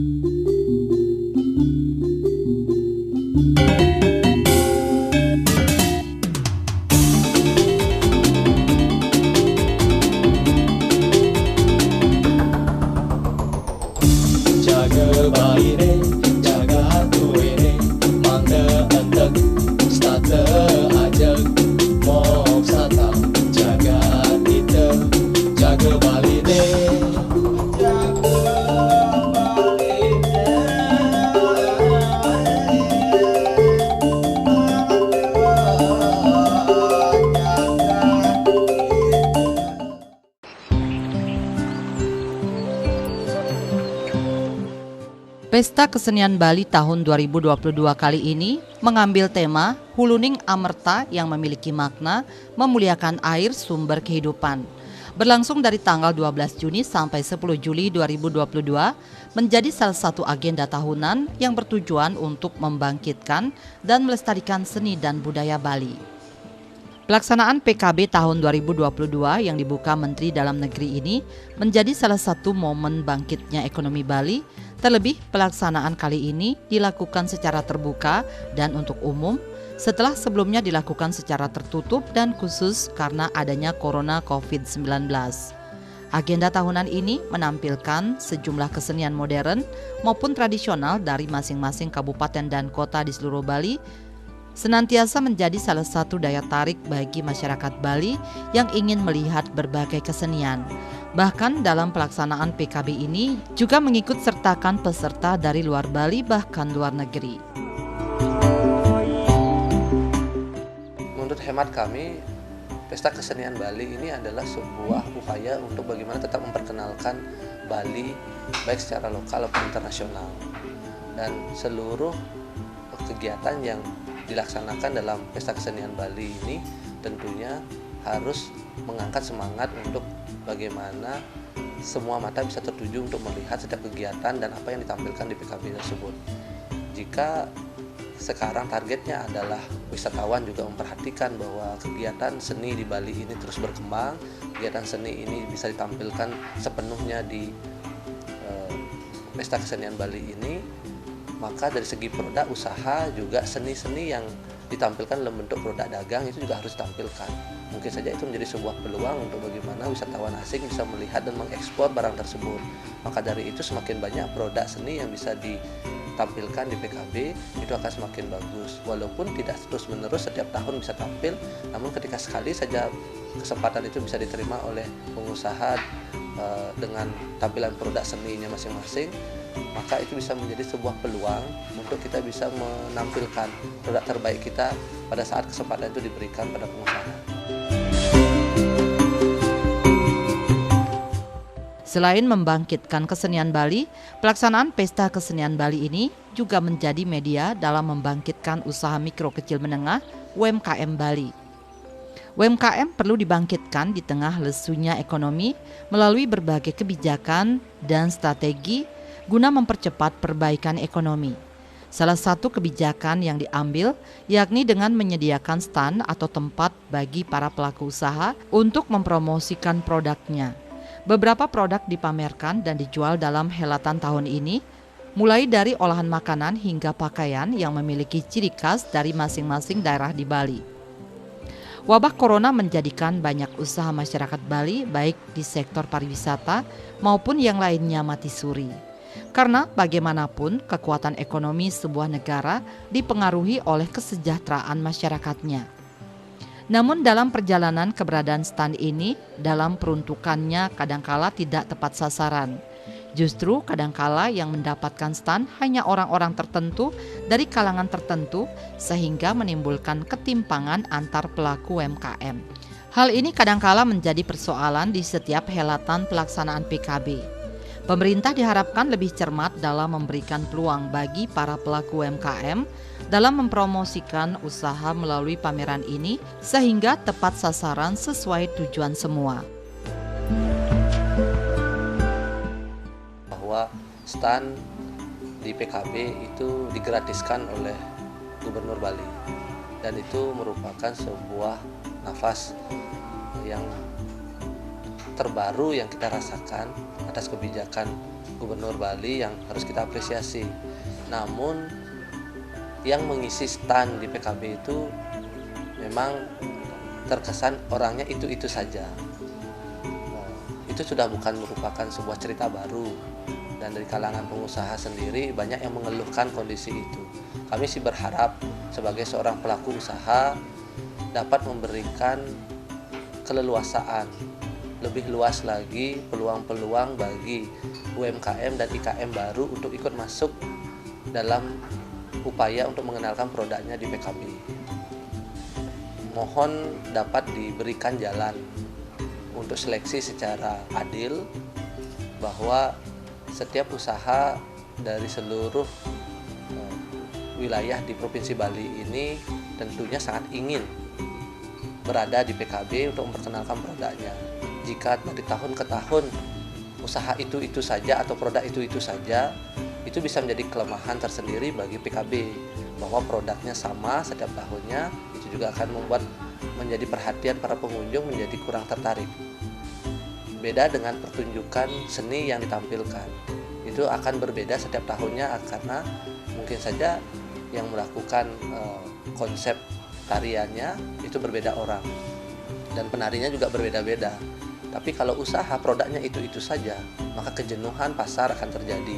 Jaga bayi ni, jaga hatu ini, mangga entek, stata ajak, mok sata, jaga kita, jaga Bali ni. Pesta Kesenian Bali tahun 2022 kali ini mengambil tema Huluning Amerta yang memiliki makna memuliakan air sumber kehidupan. Berlangsung dari tanggal 12 Juni sampai 10 Juli 2022 menjadi salah satu agenda tahunan yang bertujuan untuk membangkitkan dan melestarikan seni dan budaya Bali. Pelaksanaan PKB tahun 2022 yang dibuka Menteri Dalam Negeri ini menjadi salah satu momen bangkitnya ekonomi Bali. Terlebih, pelaksanaan kali ini dilakukan secara terbuka dan untuk umum setelah sebelumnya dilakukan secara tertutup dan khusus karena adanya Corona COVID-19. Agenda tahunan ini menampilkan sejumlah kesenian modern maupun tradisional dari masing-masing kabupaten dan kota di seluruh Bali, senantiasa menjadi salah satu daya tarik bagi masyarakat Bali yang ingin melihat berbagai kesenian. Bahkan dalam pelaksanaan PKB ini juga mengikut sertakan peserta dari luar Bali bahkan luar negeri. Menurut hemat kami, Pesta Kesenian Bali ini adalah sebuah upaya untuk bagaimana tetap memperkenalkan Bali baik secara lokal maupun internasional. Dan seluruh kegiatan yang dilaksanakan dalam Pesta Kesenian Bali ini tentunya harus mengangkat semangat untuk bagaimana semua mata bisa tertuju untuk melihat setiap kegiatan dan apa yang ditampilkan di PKB tersebut. Jika sekarang targetnya adalah wisatawan juga memperhatikan bahwa kegiatan seni di Bali ini terus berkembang, kegiatan seni ini bisa ditampilkan sepenuhnya di Pesta Kesenian Bali ini, maka dari segi produk usaha juga seni-seni yang ditampilkan dalam bentuk produk dagang itu juga harus ditampilkan. Mungkin saja itu menjadi sebuah peluang untuk bagaimana wisatawan asing bisa melihat dan mengekspor barang tersebut. Maka dari itu semakin banyak produk seni yang bisa ditampilkan di PKB itu akan semakin bagus. Walaupun tidak terus-menerus setiap tahun bisa tampil, namun ketika sekali saja kesempatan itu bisa diterima oleh pengusaha dengan tampilan produk seninya masing-masing, maka itu bisa menjadi sebuah peluang untuk kita bisa menampilkan produk terbaik kita pada saat kesempatan itu diberikan pada pengusaha. Selain membangkitkan kesenian Bali, pelaksanaan Pesta Kesenian Bali ini juga menjadi media dalam membangkitkan usaha mikro kecil menengah UMKM Bali. UMKM perlu dibangkitkan di tengah lesunya ekonomi melalui berbagai kebijakan dan strategi guna mempercepat perbaikan ekonomi. Salah satu kebijakan yang diambil yakni dengan menyediakan stand atau tempat bagi para pelaku usaha untuk mempromosikan produknya. Beberapa produk dipamerkan dan dijual dalam helatan tahun ini, mulai dari olahan makanan hingga pakaian yang memiliki ciri khas dari masing-masing daerah di Bali. Wabah corona menjadikan banyak usaha masyarakat Bali baik di sektor pariwisata maupun yang lainnya mati suri. Karena bagaimanapun kekuatan ekonomi sebuah negara dipengaruhi oleh kesejahteraan masyarakatnya. Namun dalam perjalanan keberadaan stand ini dalam peruntukannya kadangkala tidak tepat sasaran. Justru kadangkala yang mendapatkan stand hanya orang-orang tertentu dari kalangan tertentu sehingga menimbulkan ketimpangan antar pelaku UMKM. Hal ini kadangkala menjadi persoalan di setiap helatan pelaksanaan PKB. Pemerintah diharapkan lebih cermat dalam memberikan peluang bagi para pelaku UMKM dalam mempromosikan usaha melalui pameran ini sehingga tepat sasaran sesuai tujuan semua. Bahwa stand di PKB itu digratiskan oleh Gubernur Bali dan itu merupakan sebuah nafas yang terbaru yang kita rasakan atas kebijakan Gubernur Bali yang harus kita apresiasi. Namun yang mengisi stand di PKB itu memang terkesan orangnya itu-itu saja. Itu sudah bukan merupakan sebuah cerita baru, dan dari kalangan pengusaha sendiri banyak yang mengeluhkan kondisi itu. Kami sih berharap sebagai seorang pelaku usaha dapat memberikan keleluasaan lebih luas lagi, peluang-peluang bagi UMKM dan IKM baru untuk ikut masuk dalam upaya untuk mengenalkan produknya di PKB. Mohon dapat diberikan jalan untuk seleksi secara adil, bahwa setiap usaha dari seluruh wilayah di Provinsi Bali ini tentunya sangat ingin berada di PKB untuk memperkenalkan produknya. Jika dari tahun ke tahun usaha itu saja atau produk itu saja, itu bisa menjadi kelemahan tersendiri bagi PKB, bahwa produknya sama setiap tahunnya. Itu juga akan membuat menjadi perhatian para pengunjung menjadi kurang tertarik. Beda dengan pertunjukan seni yang ditampilkan, itu akan berbeda setiap tahunnya, karena mungkin saja yang melakukan konsep tariannya itu berbeda orang, dan penarinya juga berbeda-beda. Tapi kalau usaha produknya itu saja, maka kejenuhan pasar akan terjadi,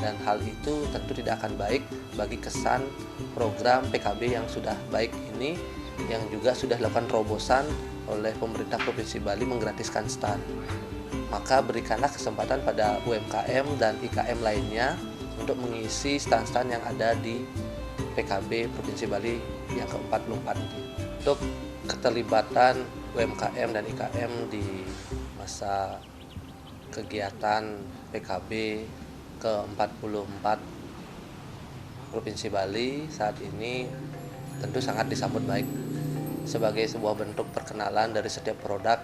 dan hal itu tentu tidak akan baik bagi kesan program PKB yang sudah baik ini, yang juga sudah dilakukan terobosan oleh pemerintah Provinsi Bali menggratiskan stand. Maka berikanlah kesempatan pada UMKM dan IKM lainnya untuk mengisi stand-stand yang ada di PKB Provinsi Bali yang ke-44 ini. Untuk keterlibatan UMKM dan IKM di masa kegiatan PKB ke-44 Provinsi Bali saat ini tentu sangat disambut baik sebagai sebuah bentuk perkenalan dari setiap produk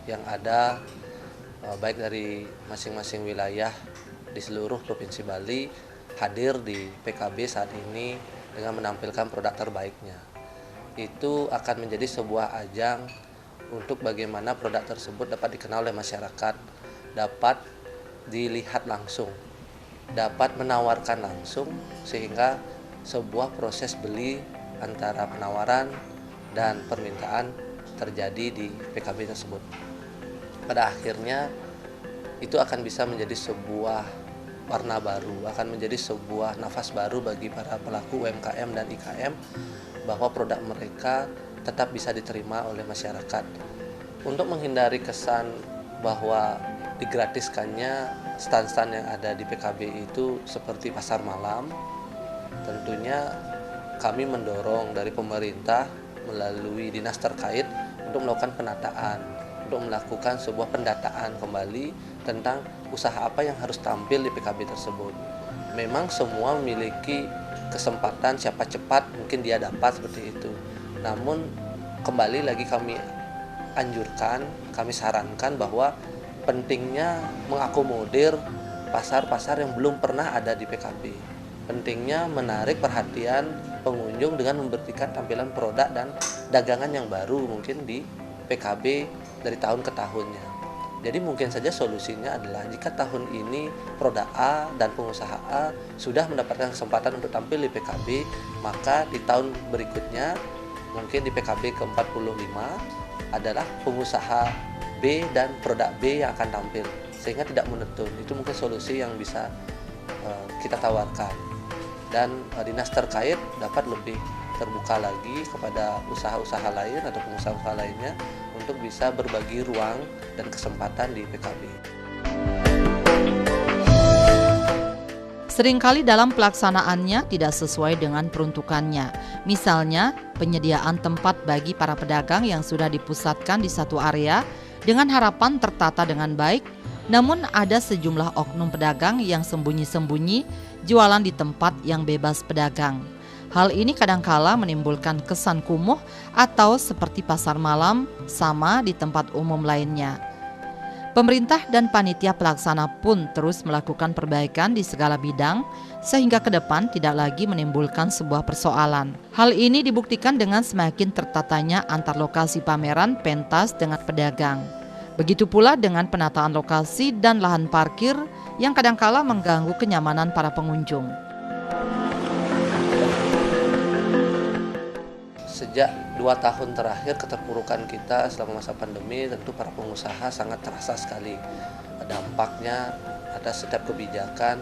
yang ada, baik dari masing-masing wilayah di seluruh Provinsi Bali hadir di PKB saat ini dengan menampilkan produk terbaiknya. Itu akan menjadi sebuah ajang untuk bagaimana produk tersebut dapat dikenal oleh masyarakat, dapat dilihat langsung, dapat menawarkan langsung, sehingga sebuah proses beli antara penawaran dan permintaan terjadi di PKB tersebut. Pada akhirnya itu akan bisa menjadi sebuah warna baru, akan menjadi sebuah nafas baru bagi para pelaku UMKM dan IKM, bahwa produk mereka tetap bisa diterima oleh masyarakat. Untuk menghindari kesan bahwa digratiskannya stand-stand yang ada di PKB itu seperti pasar malam, tentunya kami mendorong dari pemerintah melalui dinas terkait untuk melakukan penataan, untuk melakukan sebuah pendataan kembali tentang usaha apa yang harus tampil di PKB tersebut. Memang semua memiliki kesempatan, siapa cepat mungkin dia dapat seperti itu. Namun kembali lagi kami anjurkan, kami sarankan bahwa pentingnya mengakomodir pasar-pasar yang belum pernah ada di PKB. Pentingnya menarik perhatian pengunjung dengan memberikan tampilan produk dan dagangan yang baru mungkin di PKB dari tahun ke tahunnya. Jadi mungkin saja solusinya adalah jika tahun ini produk A dan pengusaha A sudah mendapatkan kesempatan untuk tampil di PKB, maka di tahun berikutnya mungkin di PKB ke-45 adalah pengusaha B dan produk B yang akan tampil, sehingga tidak menetun. Itu mungkin solusi yang bisa kita tawarkan, dan dinas terkait dapat lebih terbuka lagi kepada usaha-usaha lain atau pengusaha-usaha lainnya untuk bisa berbagi ruang dan kesempatan di PKB. Seringkali dalam pelaksanaannya tidak sesuai dengan peruntukannya. Misalnya, penyediaan tempat bagi para pedagang yang sudah dipusatkan di satu area dengan harapan tertata dengan baik, namun ada sejumlah oknum pedagang yang sembunyi-sembunyi jualan di tempat yang bebas pedagang. Hal ini kadangkala menimbulkan kesan kumuh atau seperti pasar malam sama di tempat umum lainnya. Pemerintah dan panitia pelaksana pun terus melakukan perbaikan di segala bidang sehingga ke depan tidak lagi menimbulkan sebuah persoalan. Hal ini dibuktikan dengan semakin tertatanya antar lokasi pameran pentas dengan pedagang. Begitu pula dengan penataan lokasi dan lahan parkir yang kadangkala mengganggu kenyamanan para pengunjung. Sejak 2 tahun terakhir keterpurukan kita selama masa pandemi, tentu para pengusaha sangat terasa sekali dampaknya atas setiap kebijakan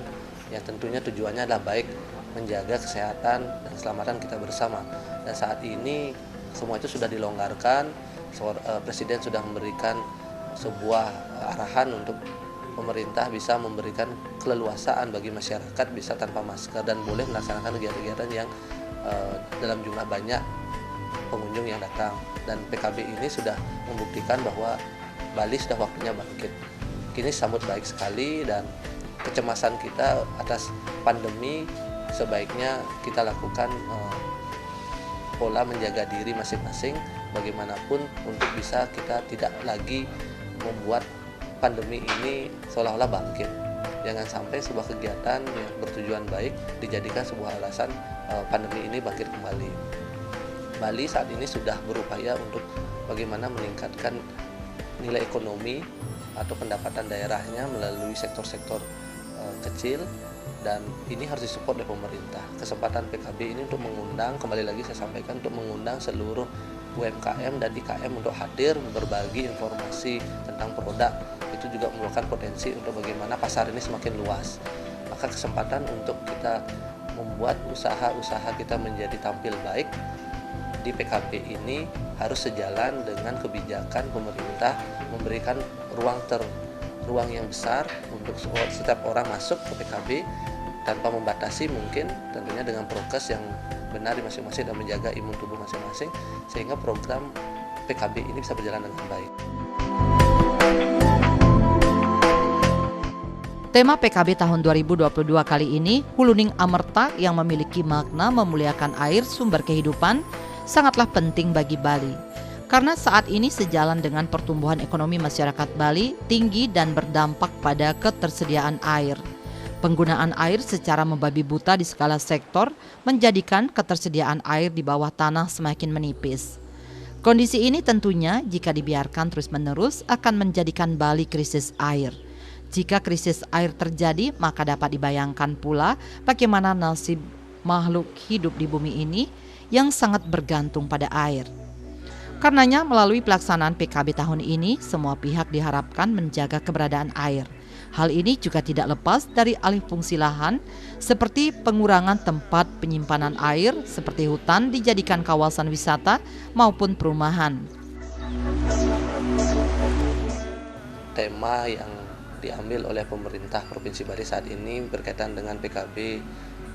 yang tentunya tujuannya adalah baik menjaga kesehatan dan keselamatan kita bersama. Dan saat ini semua itu sudah dilonggarkan, Presiden sudah memberikan sebuah arahan untuk pemerintah bisa memberikan keleluasaan bagi masyarakat bisa tanpa masker dan boleh melaksanakan kegiatan-kegiatan yang dalam jumlah banyak pengunjung yang datang. Dan PKB ini sudah membuktikan bahwa Bali sudah waktunya bangkit. Kini sambut baik sekali, dan kecemasan kita atas pandemi sebaiknya kita lakukan pola menjaga diri masing-masing bagaimanapun untuk bisa kita tidak lagi membuat pandemi ini seolah-olah bangkit. Jangan sampai sebuah kegiatan yang bertujuan baik dijadikan sebuah alasan pandemi ini bangkit kembali. Bali saat ini sudah berupaya untuk bagaimana meningkatkan nilai ekonomi atau pendapatan daerahnya melalui sektor-sektor kecil, dan ini harus disupport oleh pemerintah. Kesempatan PKB ini untuk mengundang, kembali lagi saya sampaikan, untuk mengundang seluruh UMKM dan IKM untuk hadir berbagi informasi tentang produk. Itu juga merupakan potensi untuk bagaimana pasar ini semakin luas. Maka kesempatan untuk kita membuat usaha-usaha kita menjadi tampil baik di PKB ini harus sejalan dengan kebijakan pemerintah memberikan ruang yang besar untuk setiap orang masuk ke PKB tanpa membatasi, mungkin tentunya dengan prokes yang benar di masing-masing dan menjaga imun tubuh masing-masing, sehingga program PKB ini bisa berjalan dengan baik. Tema PKB tahun 2022 kali ini, Huluning Amerta, yang memiliki makna memuliakan air sumber kehidupan, sangatlah penting bagi Bali. Karena saat ini sejalan dengan pertumbuhan ekonomi masyarakat Bali tinggi dan berdampak pada ketersediaan air. Penggunaan air secara membabi buta di segala sektor menjadikan ketersediaan air di bawah tanah semakin menipis. Kondisi ini tentunya jika dibiarkan terus-menerus akan menjadikan Bali krisis air. Jika krisis air terjadi, maka dapat dibayangkan pula bagaimana nasib makhluk hidup di bumi ini yang sangat bergantung pada air. Karenanya melalui pelaksanaan PKB tahun ini, semua pihak diharapkan menjaga keberadaan air. Hal ini juga tidak lepas dari alih fungsi lahan, seperti pengurangan tempat penyimpanan air, seperti hutan dijadikan kawasan wisata maupun perumahan. Tema yang diambil oleh pemerintah Provinsi Bali saat ini berkaitan dengan PKB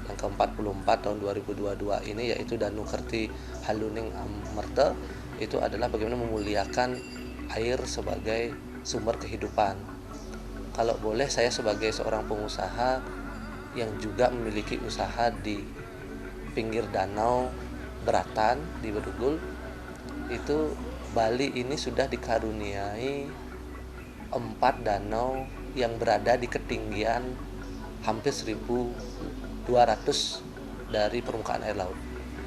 yang ke-44 tahun 2022 ini, yaitu Danu Kerti Huluning Amerta, itu adalah bagaimana memuliakan air sebagai sumber kehidupan. Kalau boleh, saya sebagai seorang pengusaha yang juga memiliki usaha di pinggir danau Beratan di Bedugul, itu Bali ini sudah dikaruniai 4 danau yang berada di ketinggian hampir 1.200 dari permukaan air laut.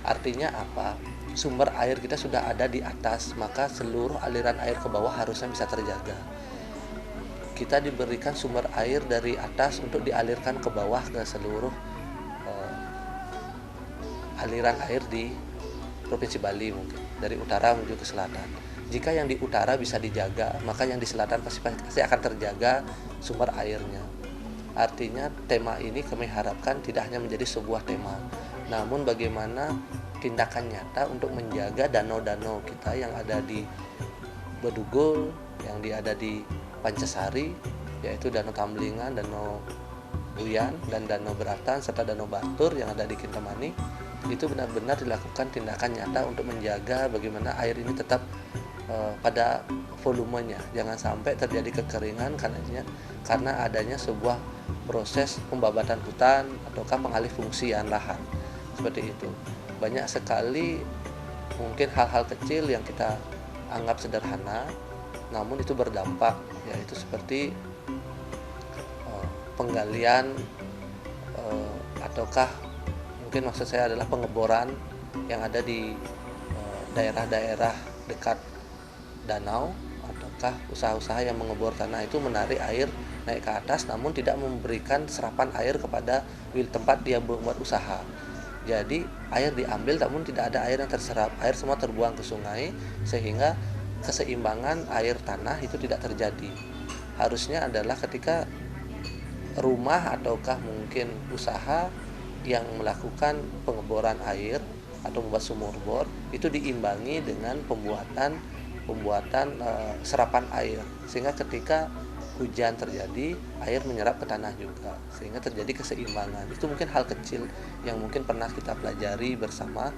Artinya apa? Sumber air kita sudah ada di atas, maka seluruh aliran air ke bawah harusnya bisa terjaga. Kita diberikan sumber air dari atas untuk dialirkan ke bawah ke seluruh aliran air di Provinsi Bali, mungkin dari utara menuju ke selatan. Jika yang di utara bisa dijaga, maka yang di selatan pasti akan terjaga sumber airnya. Artinya tema ini kami harapkan tidak hanya menjadi sebuah tema, namun bagaimana tindakan nyata untuk menjaga danau-danau kita yang ada di Bedugul, yang ada di Pancasari, yaitu Danau Tamblingan, Danau Buyan, dan Danau Beratan, serta Danau Batur yang ada di Kintamani. Itu benar-benar dilakukan tindakan nyata untuk menjaga bagaimana air ini tetap pada volumenya, jangan sampai terjadi kekeringan karena adanya sebuah proses pembabatan hutan ataukah pengalih fungsian lahan, seperti itu. Banyak sekali mungkin hal-hal kecil yang kita anggap sederhana, namun itu berdampak, yaitu seperti penggalian ataukah mungkin maksud saya adalah pengeboran yang ada di daerah-daerah dekat danau ataukah usaha-usaha yang mengebor tanah itu menarik air naik ke atas namun tidak memberikan serapan air kepada tempat dia membuat usaha. Jadi air diambil namun tidak ada air yang terserap, air semua terbuang ke sungai sehingga keseimbangan air tanah itu tidak terjadi. Harusnya adalah ketika rumah ataukah mungkin usaha yang melakukan pengeboran air atau membuat sumur bor itu diimbangi dengan pembuatan serapan air sehingga ketika hujan terjadi air menyerap ke tanah juga sehingga terjadi keseimbangan. Itu mungkin hal kecil yang mungkin pernah kita pelajari bersama,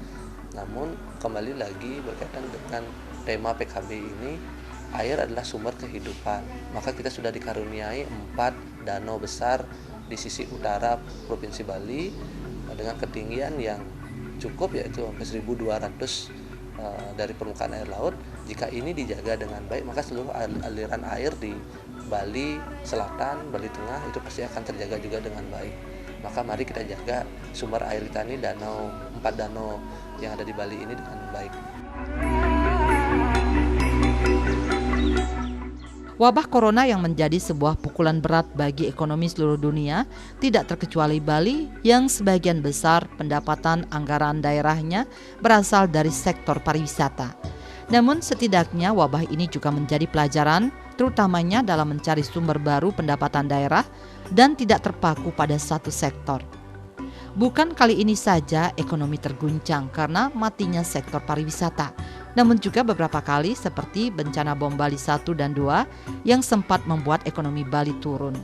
namun kembali lagi berkaitan dengan tema PKB ini, air adalah sumber kehidupan. Maka kita sudah dikaruniai 4 danau besar di sisi utara Provinsi Bali dengan ketinggian yang cukup yaitu sampai 1.200 dari permukaan air laut. Jika ini dijaga dengan baik maka seluruh aliran air di Bali Selatan, Bali Tengah itu pasti akan terjaga juga dengan baik. Maka mari kita jaga sumber air kita ini 4 danau yang ada di Bali ini dengan baik. Wabah corona yang menjadi sebuah pukulan berat bagi ekonomi seluruh dunia tidak terkecuali Bali yang sebagian besar pendapatan anggaran daerahnya berasal dari sektor pariwisata. Namun setidaknya wabah ini juga menjadi pelajaran terutamanya dalam mencari sumber baru pendapatan daerah dan tidak terpaku pada satu sektor. Bukan kali ini saja ekonomi terguncang karena matinya sektor pariwisata, namun juga beberapa kali seperti bencana bom Bali 1 dan 2 yang sempat membuat ekonomi Bali turun.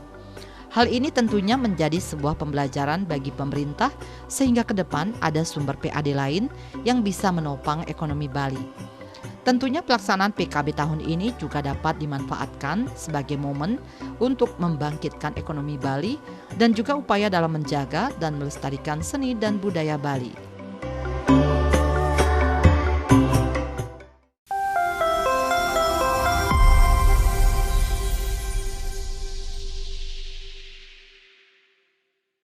Hal ini tentunya menjadi sebuah pembelajaran bagi pemerintah sehingga ke depan ada sumber PAD lain yang bisa menopang ekonomi Bali. Tentunya pelaksanaan PKB tahun ini juga dapat dimanfaatkan sebagai momen untuk membangkitkan ekonomi Bali dan juga upaya dalam menjaga dan melestarikan seni dan budaya Bali.